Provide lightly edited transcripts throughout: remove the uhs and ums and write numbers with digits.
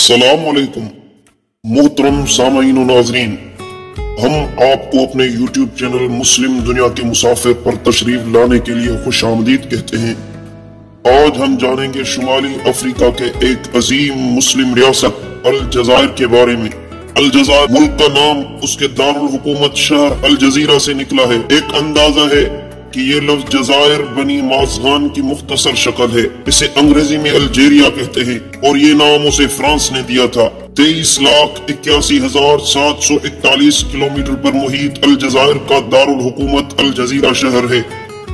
السلام علیکم محترم سامعین و ناظرین، ہم آپ کو اپنے یوٹیوب چینل مسلم دنیا کے مسافر پر تشریف لانے کے لیے خوش آمدید کہتے ہیں۔ آج ہم جانیں گے شمالی افریقہ کے ایک عظیم مسلم ریاست الجزائر کے بارے میں۔ الجزائر ملک کا نام اس کے دارالحکومت شہر الجزیرہ سے نکلا ہے۔ ایک اندازہ ہے کہ یہ لفظ جزائر بنی مازغان کی مختصر شکل ہے۔ اسے انگریزی میں الجیریا کہتے ہیں اور یہ نام اسے فرانس نے دیا تھا۔ 23,81,741 کلومیٹر پر محیط الجزائر کا دارالحکومت الجزیرہ شہر ہے،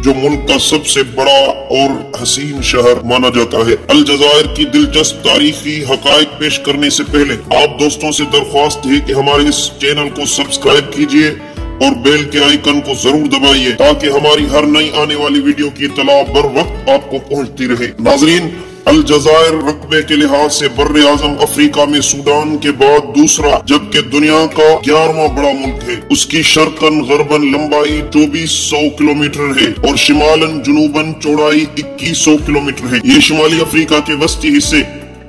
جو ملک کا سب سے بڑا اور حسین شہر مانا جاتا ہے۔ الجزائر کی دلچسپ تاریخی حقائق پیش کرنے سے پہلے آپ دوستوں سے درخواست ہے کہ ہمارے اس چینل کو سبسکرائب کیجئے اور بیل کے آئیکن کو ضرور دبائیے تاکہ ہماری ہر نئی آنے والی ویڈیو کی اطلاع بر وقت آپ کو پہنچتی رہے۔ ناظرین، الجزائر رقبے کے لحاظ سے بر اعظم افریقہ میں سوڈان کے بعد دوسرا جبکہ دنیا کا 11واں بڑا ملک ہے۔ اس کی شرقاً غرباً لمبائی 2400 کلومیٹر ہے اور شمالاً جنوباً چوڑائی 2100 کلومیٹر ہے۔ یہ شمالی افریقہ کے وسطی حصے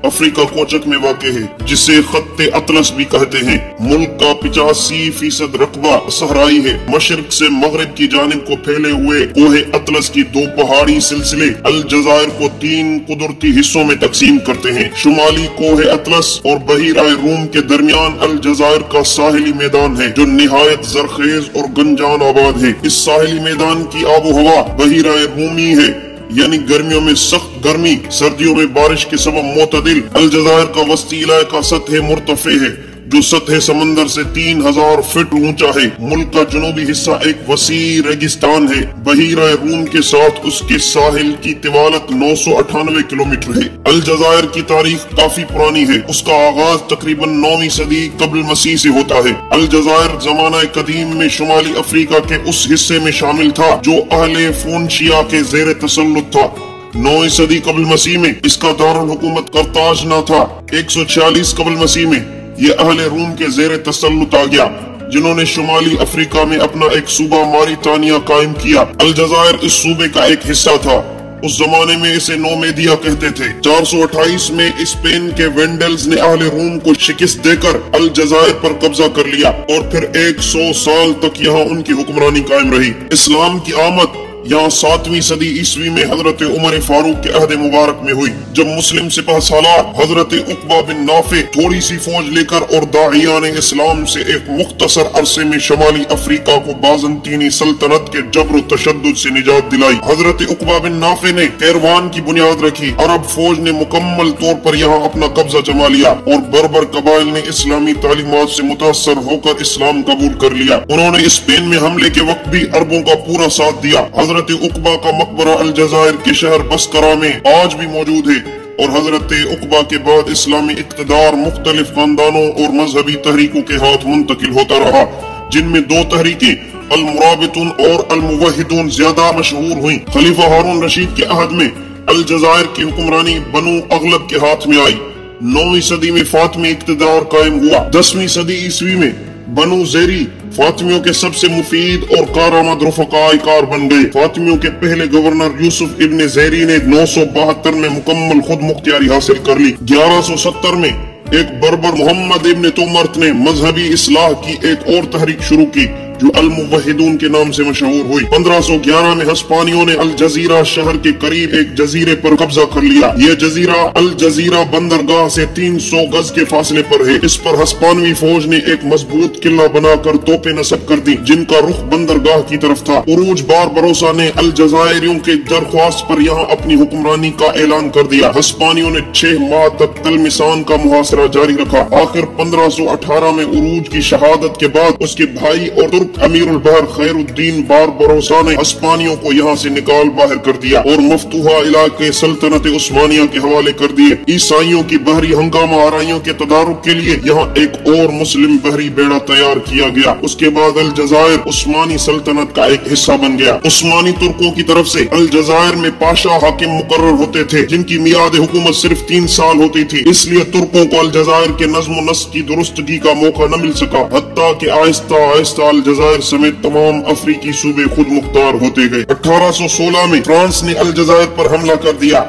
افریقہ کوچک میں واقع ہے، جسے خط اطلس بھی کہتے ہیں۔ ملک کا 85% رقبہ صحرائی ہے۔ مشرق سے مغرب کی جانب کو پھیلے ہوئے کوہ اطلس کی دو پہاڑی سلسلے الجزائر کو 3 قدرتی حصوں میں تقسیم کرتے ہیں۔ شمالی کوہ اطلس اور بحیرہ روم کے درمیان الجزائر کا ساحلی میدان ہے، جو نہایت زرخیز اور گنجان آباد ہے۔ اس ساحلی میدان کی آب و ہوا بحیرہ رومی ہے، یعنی گرمیوں میں سخت گرمی، سردیوں میں بارش کے سبب معتدل۔ الجزائر کا وسطی علاقہ سطح مرتفع ہے، جو سطح سمندر سے 3000 فٹ اونچا ہے۔ ملک کا جنوبی حصہ ایک وسیع ریگستان ہے۔ بحیرہ روم کے ساتھ اس کے ساحل کی طوالت 998 کلومیٹر ہے۔ الجزائر کی تاریخ کافی پرانی ہے۔ اس کا آغاز تقریباً 9ویں صدی قبل مسیح سے ہوتا ہے۔ الجزائر زمانہ قدیم میں شمالی افریقہ کے اس حصے میں شامل تھا جو اہل فونشیا کے زیر تسلط تھا۔ 9ویں صدی قبل مسیح میں اس کا دارالحکومت قرطاج نہ تھا۔ 146 قبل مسیح میں یہ اہل روم کے زیر تسلط آ گیا، جنہوں نے شمالی افریقہ میں اپنا ایک صوبہ ماریتانیہ قائم کیا۔ الجزائر اس صوبے کا ایک حصہ تھا۔ اس زمانے میں اسے نومیدیا کہتے تھے۔ 428 میں اسپین کے وینڈلز نے اہل روم کو شکست دے کر الجزائر پر قبضہ کر لیا اور پھر 100 سال تک یہاں ان کی حکمرانی قائم رہی۔ اسلام کی آمد یہاں 7ویں صدی عیسوی میں حضرت عمر فاروق کے عہد مبارک میں ہوئی، جب مسلم سپہ سالار حضرت عقبہ بن نافع تھوڑی سی فوج لے کر اور داعیان اسلام سے ایک مختصر عرصے میں شمالی افریقہ کو بازنطینی سلطنت کے جبر و تشدد سے نجات دلائی۔ حضرت عقبہ بن نافع نے کیروان کی بنیاد رکھی۔ عرب فوج نے مکمل طور پر یہاں اپنا قبضہ جما لیا اور بربر قبائل نے اسلامی تعلیمات سے متاثر ہو کر اسلام قبول کر لیا۔ انہوں نے اسپین میں حملے کے وقت بھی عربوں کا پورا ساتھ دیا۔ حضرت عقبہ کا مقبرہ الجزائر کے شہر بسکرہ میں آج بھی موجود ہے اور حضرت عقبہ کے بعد اسلامی اقتدار مختلف خاندانوں اور مذہبی تحریکوں کے ہاتھ منتقل ہوتا رہا، جن میں 2 تحریکیں المرابطون اور الموحدون زیادہ مشہور ہوئیں۔ خلیفہ ہارون رشید کے عہد میں الجزائر کی حکمرانی بنو اغلب کے ہاتھ میں آئی۔ 9ویں صدی میں فاطمی اقتدار قائم ہوا۔ 10ویں صدی عیسوی میں بنو زیری فاطمیوں کے سب سے مفید اور کارآمد رفقائے کار بن گئے۔ فاطمیوں کے پہلے گورنر یوسف ابن زیری نے 972 میں مکمل خود مختاری حاصل کر لی۔ 1170 میں ایک بربر محمد ابن تومرت نے مذہبی اصلاح کی ایک اور تحریک شروع کی جو الموحدون کے نام سے مشہور ہوئی۔ 1511 میں ہسپانیوں نے الجزیرہ شہر کے قریب ایک جزیرے پر قبضہ کر لیا۔ یہ جزیرہ الجزیرہ بندرگاہ سے 300 گز کے فاصلے پر ہے۔ اس پر ہسپانوی فوج نے ایک مضبوط قلعہ بنا کر توپیں نصب کر دی، جن کا رخ بندرگاہ کی طرف تھا۔ عروج باربروسا نے الجزائریوں کے درخواست پر یہاں اپنی حکمرانی کا اعلان کر دیا۔ ہسپانیوں نے 6 ماہ تک تلمسان کا محاصرہ جاری رکھا۔ آخر 1518 میں عروج کی شہادت کے بعد اس کے بھائی اور ترک امیر البحر خیر الدین باربروسا نے ہسپانیوں کو یہاں سے نکال باہر کر دیا اور مفتوحہ علاقے سلطنت عثمانیہ کے حوالے کر دیے۔ عیسائیوں کی بحری ہنگامہ آرائیوں کے تدارک کے لیے یہاں ایک اور مسلم بحری بیڑا تیار کیا گیا۔ اس کے بعد الجزائر عثمانی سلطنت کا ایک حصہ بن گیا۔ عثمانی ترکوں کی طرف سے الجزائر میں پاشا حاکم مقرر ہوتے تھے، جن کی میعاد حکومت صرف 3 سال ہوتی تھی۔ اس لیے ترکوں کو الجزائر کے نظم و نسق کی درستگی کا موقع نہ مل سکا، حتیٰ کہ آہستہ آہستہ الجزائر سمیت تمام افریقی صوبے خود مختار ہوتے گئے۔ 1816 میں فرانس نے الجزائر پر حملہ کر دیا۔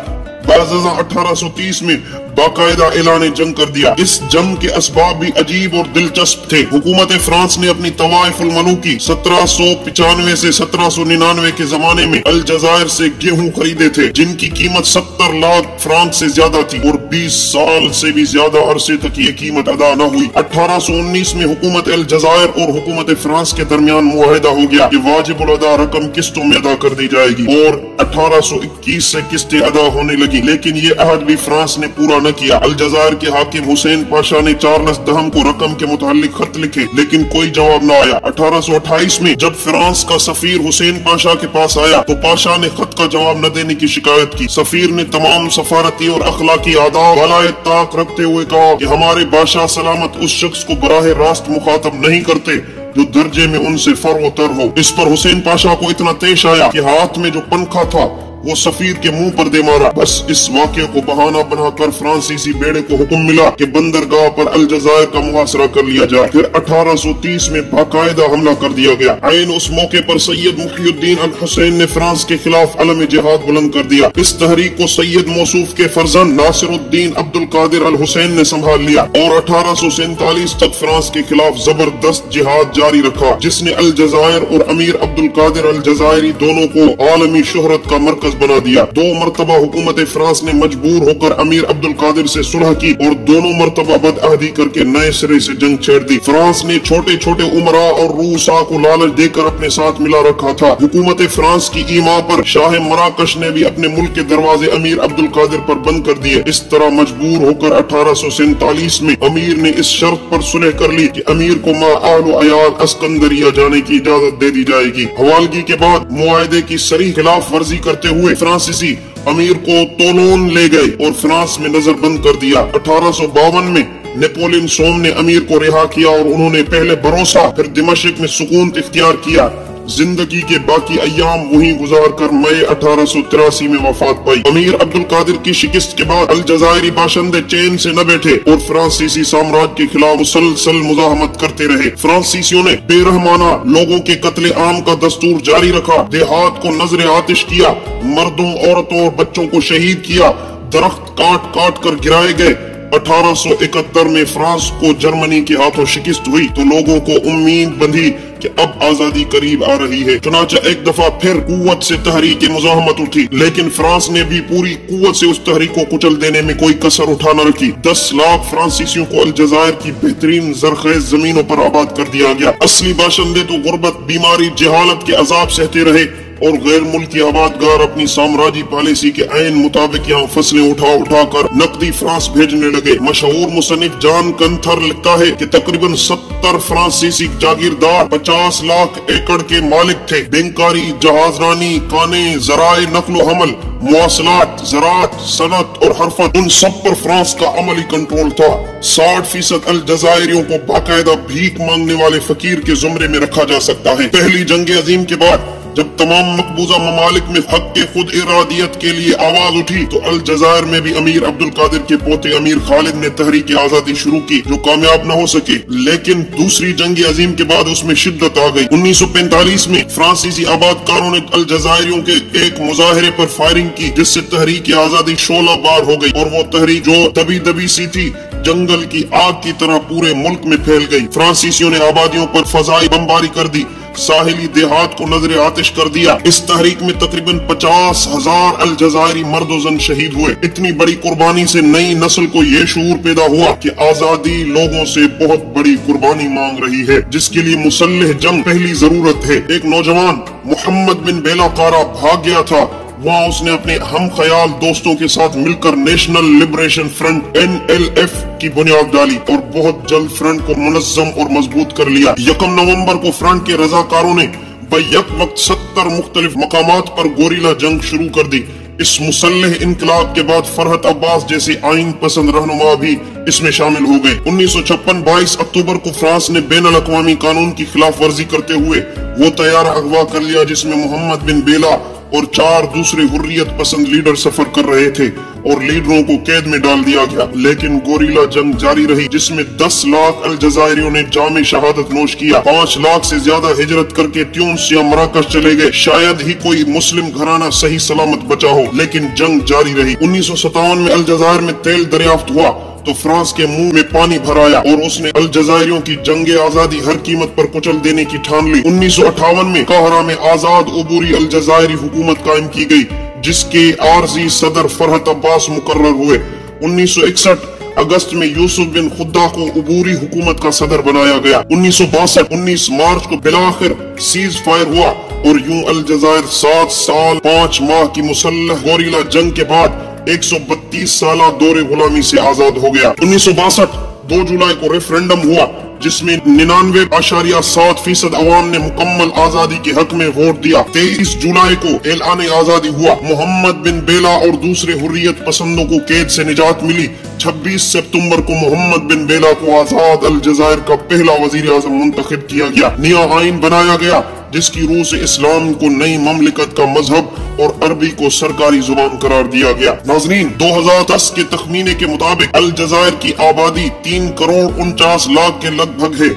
بعد ازاں 1830 میں باقاعدہ اعلان جنگ کر دیا۔ اس جنگ کے اسباب بھی عجیب اور دلچسپ تھے۔ حکومت فرانس نے اپنی طوائف الملوکی 1795 سے 1799 کے زمانے میں الجزائر سے گیہوں خریدے تھے، جن کی قیمت 70 لاکھ فرانک سے زیادہ تھی اور 20 سال سے بھی زیادہ عرصے تک یہ قیمت ادا نہ ہوئی۔ 1819 میں حکومت الجزائر اور حکومت فرانس کے درمیان معاہدہ ہو گیا کہ واجب الادا رقم قسطوں میں ادا کر دی جائے گی، اور 1821 سے قسطیں ادا ہونے لگی، لیکن یہ عہد بھی فرانس نے پورا نہ کیا۔ الجزائر کے حاکم حسین پاشا نے چارلس دہم کو رقم کے متعلق خط لکھے، لیکن کوئی جواب نہ آیا۔ 1828 میں جب فرانس کا سفیر حسین پاشا کے پاس آیا تو پاشا نے خط کا جواب نہ دینے کی شکایت کی۔ سفیر نے تمام سفارتی اور اخلاقی آداب بالائے طاق رکھتے ہوئے کہا کہ ہمارے بادشاہ سلامت اس شخص کو براہ راست مخاطب نہیں کرتے جو درجے میں ان سے فروتر ہو۔ اس پر حسین پاشا کو اتنا تیش آیا کہ ہاتھ میں جو پنکھا تھا وہ سفیر کے منہ پر دے مارا۔ بس اس واقعے کو بہانہ بنا کر فرانسیسی بیڑے کو حکم ملا کہ بندرگاہ پر الجزائر کا محاصرہ کر لیا جائے۔ پھر 1830 میں باقاعدہ حملہ کر دیا گیا۔ عین اس موقع پر سید محی الدین الحسین نے فرانس کے خلاف علم جہاد بلند کر دیا۔ اس تحریک کو سید موصوف کے فرزند ناصر الدین عبد القادر الحسین نے سنبھال لیا اور 1847 تک فرانس کے خلاف زبردست جہاد جاری رکھا، جس نے الجزائر اور امیر عبد القادر الجزائری دونوں کو عالمی شہرت کا مرکز بنا دیا۔ 2 مرتبہ حکومت فرانس نے مجبور ہو کر امیر عبد القادر سے صلح کی اور دونوں مرتبہ بدعہدی کر کے نئے سرے سے جنگ چھیڑ دی۔ فرانس نے چھوٹے چھوٹے امراء اور رؤساء کو لالچ دے کر اپنے ساتھ ملا رکھا تھا۔ حکومت فرانس کی ایما پر شاہ مراکش نے بھی اپنے ملک کے دروازے امیر عبد القادر پر بند کر دیے۔ اس طرح مجبور ہو کر 1847 میں امیر نے اس شرط پر صلح کر لی کہ امیر کو ما اہل و عیال اسکندریہ جانے کی اجازت دے دی جائے گی۔ حوالگی کے بعد معاہدے کی صریح خلاف ورزی کرتے ہوئے فرانسیسی امیر کو تولون لے گئے اور فرانس میں نظر بند کر دیا۔ 1852 میں نیپولین سوم نے امیر کو رہا کیا اور انہوں نے پہلے بروسا پھر دمشق میں سکون اختیار کیا۔ زندگی کے باقی ایام وہیں گزار کر مئی 1883 میں وفات پائی۔ امیر عبد القادر کی شکست کے بعد الجزائری باشندے چین سے نہ بیٹھے اور فرانسیسی سامراج کے خلاف مسلسل مزاحمت کرتے رہے۔ فرانسیسیوں نے بے رحمانہ لوگوں کے قتل عام کا دستور جاری رکھا، دیہات کو نظر آتش کیا، مردوں عورتوں اور بچوں کو شہید کیا، درخت کاٹ کاٹ کر گرائے گئے۔ 1871 میں فرانس کو جرمنی کے ہاتھوں شکست ہوئی تو لوگوں کو امید بندھی کہ اب آزادی قریب آ رہی ہے۔ چنانچہ ایک دفعہ پھر قوت سے تحریک مزاحمت اٹھی، لیکن فرانس نے بھی پوری قوت سے اس تحریک کو کچل دینے میں کوئی کسر اٹھا نہ رکھی۔ 10 لاکھ فرانسیسیوں کو الجزائر کی بہترین زرخیز زمینوں پر آباد کر دیا گیا۔ اصلی باشندے تو غربت، بیماری، جہالت کے عذاب سہتے رہے اور غیر ملکی آبادگار اپنی سامراجی پالیسی کے عین مطابق یہاں فصلیں اٹھا کر نقدی فرانس بھیجنے لگے۔ مشہور مصنف جان کنتھر لکھتا ہے کہ تقریباً 70 فرانسیسی جاگیردار 50 لاکھ ایکڑ کے مالک تھے۔ بینکاری، جہاز رانی، کانے، ذرائع نقل و حمل، مواصلات، زراعت، صنعت اور حرفت، ان سب پر فرانس کا عملی کنٹرول تھا۔ 60% الجزائریوں کو باقاعدہ بھیک مانگنے والے فقیر کے زمرے میں رکھا جا سکتا ہے۔ پہلی جنگ عظیم کے بعد جب تمام مقبوضہ ممالک میں حق کے خود ارادیت کے لیے آواز اٹھی تو الجزائر میں بھی امیر عبد القادر کے پوتے امیر خالد نے تحریک آزادی شروع کی، جو کامیاب نہ ہو سکے، لیکن دوسری جنگ عظیم کے بعد اس میں شدت آ گئی۔ 1945 میں فرانسیسی آباد کاروں نے الجزائریوں کے ایک مظاہرے پر فائرنگ کی، جس سے تحریک آزادی شعلہ بار ہو گئی اور وہ تحریک جو دبی دبی سی تھی جنگل کی آگ کی طرح پورے ملک میں پھیل گئی۔ فرانسیسیوں نے آبادیوں پر فضائی بمباری کر دی، ساحلی دیہات کو نظر آتش کر دیا۔ اس تحریک میں تقریباً 50,000 الجزائری مرد و زن شہید ہوئے۔ اتنی بڑی قربانی سے نئی نسل کو یہ شعور پیدا ہوا کہ آزادی لوگوں سے بہت بڑی قربانی مانگ رہی ہے، جس کے لیے مسلح جنگ پہلی ضرورت ہے۔ ایک نوجوان محمد بن بیلا قارا بھاگ گیا تھا، وہاں اس نے اپنے ہم خیال دوستوں کے ساتھ مل کر نیشنل لبریشن فرنٹ NLF کی بنیاد ڈالی اور بہت جلد فرنٹ کو منظم اور مضبوط کر لیا۔ 1 نومبر کو فرنٹ کے رضاکاروں نے بیک وقت 70 مختلف مقامات پر گوریلا جنگ شروع کر دی۔ اس مسلح انقلاب کے بعد فرحت عباس جیسے آئین پسند رہنما بھی اس میں شامل ہو گئے۔ 1956 22 اکتوبر کو فرانس نے بین الاقوامی قانون کی خلاف ورزی کرتے ہوئے وہ طیارہ اغوا کر لیا جس میں محمد بن بیلا اور 4 دوسرے حریت پسند لیڈر سفر کر رہے تھے اور لیڈروں کو قید میں ڈال دیا گیا، لیکن گوریلا جنگ جاری رہی جس میں 10 لاکھ الجزائریوں نے جام شہادت نوش کیا۔ 5 لاکھ سے زیادہ ہجرت کر کے تیونس یا مراکش چلے گئے، شاید ہی کوئی مسلم گھرانہ صحیح سلامت بچا ہو، لیکن جنگ جاری رہی۔ 1957 میں الجزائر میں تیل دریافت ہوا تو فرانس کے منہ میں پانی بھر آیا اور اس نے الجزائریوں کی جنگ آزادی ہر قیمت پر کچل دینے کی ٹھان لی۔ 1958 میں قاہرہ میں آزاد عبوری الجزائری حکومت قائم کی گئی جس کے عارضی صدر فرحت عباس مقرر ہوئے۔ 1961 اگست میں یوسف بن خدا کو عبوری حکومت کا صدر بنایا گیا۔ 1962 19 مارچ کو بلاخر سیز فائر ہوا اور یوں الجزائر 7 سال 5 ماہ کی مسلح گوریلا جنگ کے بعد 132 سالہ دور غلامی سے آزاد ہو گیا۔ 1962 2 جولائی کو ریفرنڈم ہوا جس میں 99.7% عوام نے مکمل آزادی کے حق میں ووٹ دیا۔ 23 جولائی کو اعلان آزادی ہوا، محمد بن بیلا اور دوسرے حریت پسندوں کو قید سے نجات ملی۔ 26 ستمبر کو محمد بن بیلا کو آزاد الجزائر کا پہلا وزیر اعظم منتخب کیا گیا۔ نیا آئین بنایا گیا جس کی روح سے اسلام کو نئی مملکت کا مذہب اور عربی کو سرکاری زبان قرار دیا گیا۔ ناظرین، 2010 کے تخمینے کے مطابق الجزائر کی آبادی 3 کروڑ 49 لاکھ کے لگ بھگ ہے۔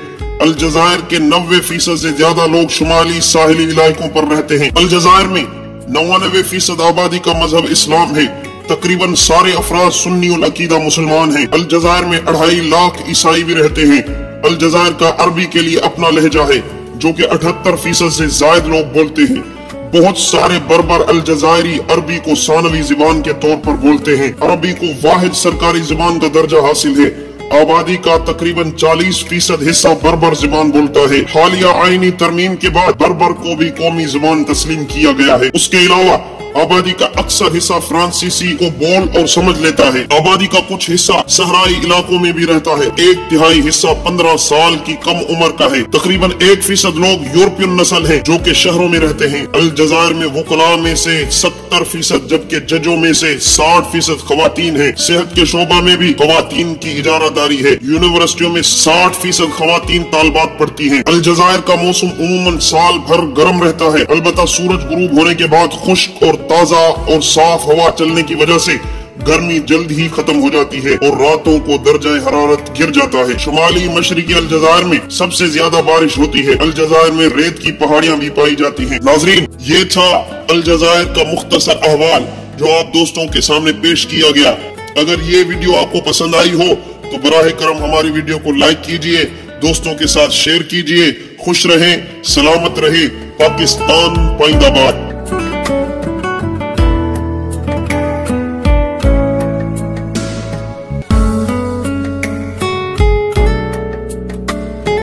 الجزائر کے 90% سے زیادہ لوگ شمالی ساحلی علاقوں پر رہتے ہیں۔ الجزائر میں 99% آبادی کا مذہب اسلام ہے۔ تقریباً سارے افراد سنی العقیدہ مسلمان ہیں۔ الجزائر میں 2.5 لاکھ عیسائی بھی رہتے ہیں۔ الجزائر کا عربی کے لیے اپنا لہجہ ہے جو کہ 78% سے زائد لوگ بولتے ہیں۔ بہت سارے بربر الجزائری عربی کو ثانوی زبان کے طور پر بولتے ہیں۔ عربی کو واحد سرکاری زبان کا درجہ حاصل ہے۔ آبادی کا تقریباً 40% حصہ بربر زبان بولتا ہے۔ حالیہ آئینی ترمیم کے بعد بربر کو بھی قومی زبان تسلیم کیا گیا ہے۔ اس کے علاوہ آبادی کا اکثر حصہ فرانسیسی کو بول اور سمجھ لیتا ہے۔ آبادی کا کچھ حصہ صحرائی علاقوں میں بھی رہتا ہے۔ 1/3 حصہ 15 سال کی کم عمر کا ہے۔ تقریباً 1% لوگ یورپین نسل ہیں جو کہ شہروں میں رہتے ہیں۔ الجزائر میں وکلاء میں سے 70% جبکہ ججوں میں سے 60% خواتین ہیں۔ صحت کے شعبہ میں بھی خواتین کی اجارہ داری ہے۔ یونیورسٹیوں میں 60% خواتین طالبات پڑھتی ہیں۔ الجزائر کا موسم عموماً سال بھر گرم رہتا ہے، البتہ سورج غروب ہونے کے بعد خشک اور تازہ اور صاف ہوا چلنے کی وجہ سے گرمی جلد ہی ختم ہو جاتی ہے اور راتوں کو درجہ حرارت گر جاتا ہے۔ شمالی مشرقی الجزائر میں سب سے زیادہ بارش ہوتی ہے۔ الجزائر میں ریت کی پہاڑیاں بھی پائی جاتی ہیں۔ ناظرین، یہ تھا الجزائر کا مختصر احوال جو آپ دوستوں کے سامنے پیش کیا گیا۔ اگر یہ ویڈیو آپ کو پسند آئی ہو تو براہ کرم ہماری ویڈیو کو لائک کیجئے، دوستوں کے ساتھ شیئر کیجئے۔ خوش رہیں، سلامت رہیں، پاکستان پائندہ باد۔